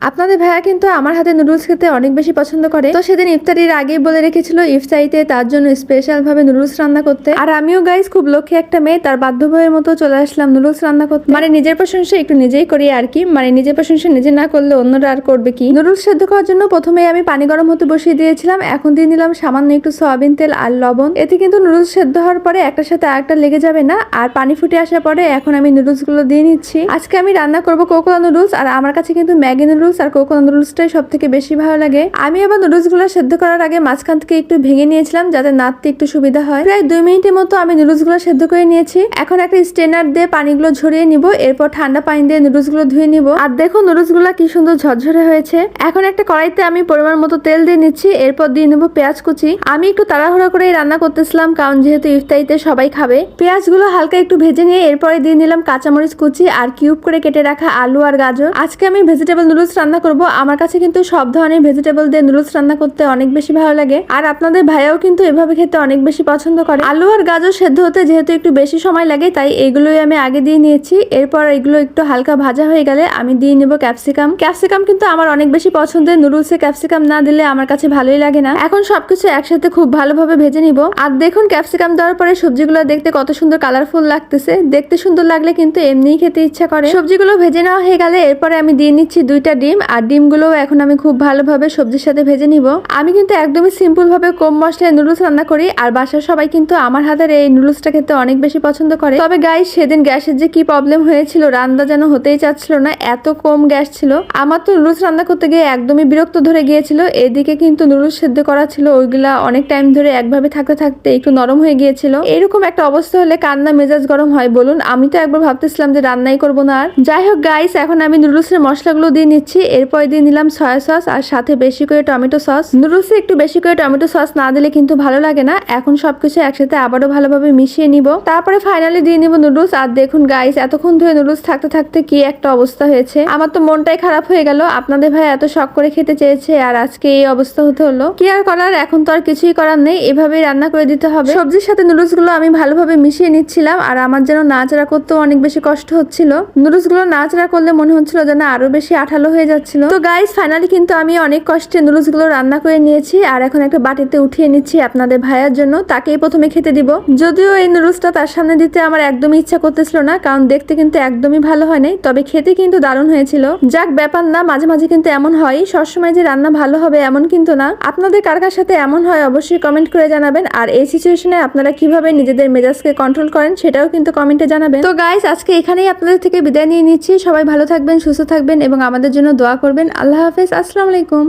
আপনাদের ভাইয়া কিন্তু আমার হাতে নুডলস খেতে অনেক বেশি পছন্দ করে। তো সেদিন ইফতারির আগেই বলে রেখেছিল ইফতারিতে তার জন্য স্পেশাল ভাবে নুডলস রান্না করতে। আর আমিও গাইস খুব লক্ষ্মী একটা মেয়ে, তার বাধ্য ভাইয়ের মতো চলে আসলাম নুডলস রান্না করতে। মানে নিজের প্রশংসা একটু নিজেই করি আর কি, মানে নিজের প্রশংসা নিজে না করলে অন্যরা আর করবে কি। নুডলস সেদ্ধ করার জন্য প্রথমে আমি পানি গরম হতে বসিয়ে দিয়েছিলাম। এখন দিয়ে নিলাম সামান্য একটু সয়াবিন তেল আর লবণ। এতে কিন্তু নুডলস সেদ্ধ হওয়ার পরে একটার সাথে আরেকটা লেগে যাবে না। আর পানি ফুটে আসার পরে এখন আমি নুডলস গুলো দিয়ে নিচ্ছি। আজকে আমি রান্না করব কোকোলা নুডলস। আর আমার কাছে কিন্তু ম্যাগি নুডলস আর কোকোলা নুডলসটাই সব থেকে বেশি ভালো লাগে। আমি আবার নুডলস গুলো সেদ্ধ করার আগে মাঝখান থেকে একটু ভেঙে নিয়েছিলাম যাতে নাড়তে একটু সুবিধা হয়। প্রায় 2 মিনিটের মতো আমি নুডলস গুলো সেদ্ধ করে নিয়েছি। এখন একটা স্ট্রেনার দিয়ে পানিগুলো ঝরিয়ে নিব, এরপর ঠান্ডা পানি দিয়ে নুডলস গুলো ধুয়ে নিব। আর দেখো নুডলস গুলো কি সুন্দর ঝরঝরে হয়েছে। এখন একটা কড়াইতে আমি পরিমাণ মতো তেল দিয়ে নিচ্ছি, এরপর দিয়ে নেব পেঁয়াজ কুচি। আমি একটু তাড়াহুড়া করে রান্না করতেছিলাম কারণ যেহেতু ইফতারিতে সবাই খাবে। পেঁয়াজগুলো হালকা একটু ভেজে নিয়ে এরপরে দিয়ে নিলাম কাঁচামরিচ কুচি আর কিউব করে কেটে রাখা আলু আর গাজর। আজকে আমি ভেজিটেবল নুডলস রান্না করব। আমার কাছে কিন্তু সব ধরনের ভেজিটেবল দিয়ে নুডলস রান্না করতে অনেক বেশি ভালো লাগে। আর আপনাদের ভাইয়াও কিন্তু এভাবে খেতে অনেক বেশি পছন্দ করে। আলু আর গাজর সেদ্ধ হতে যেহেতু একটু বেশি সময় লাগে তাই এগুলোই আমি আগে দিয়ে নিয়েছি। এরপর এগুলো একটু হালকা ভাজা হয়ে গেলে আমি দিয়ে নেব ক্যাপসিকাম। ক্যাপসিকাম কিন্তু আমার অনেক বেশি পছন্দের, নুডলসে ক্যাপসিকাম না দিলে আমার কাছে ভালোই লাগে না। এখন সবকিছু একসাথে খুব ভালোভাবে ভেজে নিব। আর দেখুন ক্যাপসিকাম দেওয়ার পরে সবজিগুলো দেখতে কত সুন্দর কালারফুল লাগতেছে। দেখতে সুন্দর লাগলে কিন্তু এমনিই খেতে ইচ্ছা করে। সবজিগুলো ভেজে নেওয়া হয়ে গেলে এরপরে আমি দিয়ে নিচ্ছি 2টা ডিম। আর ডিমগুলো এখন আমি খুব ভালোভাবে সবজির সাথে ভেজে নিব। আমি কিন্তু একদমই সিম্পল ভাবে কম মশলায় নুডলস রান্না করি। আর বাসার সবাই কিন্তু আমার হাতের এই নুডলসটা খেতে অনেক বেশি পছন্দ করে। তবে গাইস সেদিন গ্যাসের যে কি প্রবলেম হয়েছিল, রান্না যেন হতেই চাচ্ছিল না, এত কম গ্যাস ছিল। আমার তো নুডলস রান্না করতে গিয়ে একদমই বিরক্ত ধরে গিয়েছিল। এদিকে কিন্তু নুডলস সেদ্ধ করা ছিল, ওইগুলা অনেক টাইম ধরে একভাবে থাকতে থাকতে একটু নরম হয়ে গিয়েছিল। এরকম একটা অবস্থা হলে কান্না মেজাজ গরম হয় বলুন। আমি তো একবার ভাবতেছিলাম যে রান্নাই করবো না আর। যাই হোক গাইস, এখন আমি নুডলসের মশলাগুলো দিয়ে নিচ্ছি। এরপর দিয়ে নিলাম সয়া সস আর সাথে বেশি করে টমেটো সস। নুডলসে একটু বেশি করে টমেটো সস না দিলে কিন্তু ভালো লাগে না। এখন সবকিছু একসাথে আবারও ভালোভাবে মিশিয়ে নিব। তারপরে ফাইনালি দিয়ে নিব নুডলস। আর দেখুন গাইস, এতক্ষণ ধরে নুডলস থাকতে থাকতে কি একটা অবস্থা হয়েছে। আমার তো মনটাই খারাপ হয়ে গেল। আপনাদের ভাই এত শখ করে খেতে চেয়েছে আর আজকে এই অবস্থা হতে হলো। কি আর করার, এখন তো আর কিছুই করার নেই, এভাবেই রান্না করে দিতে হবে। সবজির সাথে নুডলস গুলো আমি ভালোভাবে মিশিয়ে নিচ্ছিলাম। আর আমার যেন নাড়াচাড়া করতেও অনেক বেশি কষ্ট হচ্ছিল। নুডলস গুলো নাড়াচাড়া করলে মনে হচ্ছিল যেন আরো বেশি আঠালো হয়ে যাচ্ছিল। তো গাইস ফাইনালি কিন্তু আমি অনেক কষ্টে নুডলস গুলো রান্না করে নিয়েছি। আর এখন একটা বাটিতে উঠিয়ে নিচ্ছি আপনাদের ভাইয়ার জন্য, তাকেই প্রথমে খেতে দিব। যদিও এই নুডলসটা তার সামনে দিতে আমার একদমই ইচ্ছা করতেছিল না, কারণ দেখতে কিন্তু একদমই ভালো হয় নাই, তবে খেতে কিন্তু দারুণ হয়েছিল। যাক, ব্যাপার না, মাঝে মাঝে কিন্তু এমন হয়, সবসময় যে রান্না ভালো হবে এমন কিন্তু না। আপনাদের কার কার সাথে এমন হয় অবশ্যই কমেন্ট করে জানাবেন। আর এই সিচুয়েশনে আপনারা কিভাবে নিজেদের মেজাজকে কন্ট্রোল করেন সেটাও কিন্তু কমেন্টে জানাবেন। তো গাইস আজকে এখানেই আপনাদের থেকে বিদায় নিয়ে নিচ্ছি। সবাই ভালো থাকবেন, সুস্থ থাকবেন এবং আমাদের জন্য দোয়া করবেন। আল্লাহ হাফেজ, আসসালামু আলাইকুম।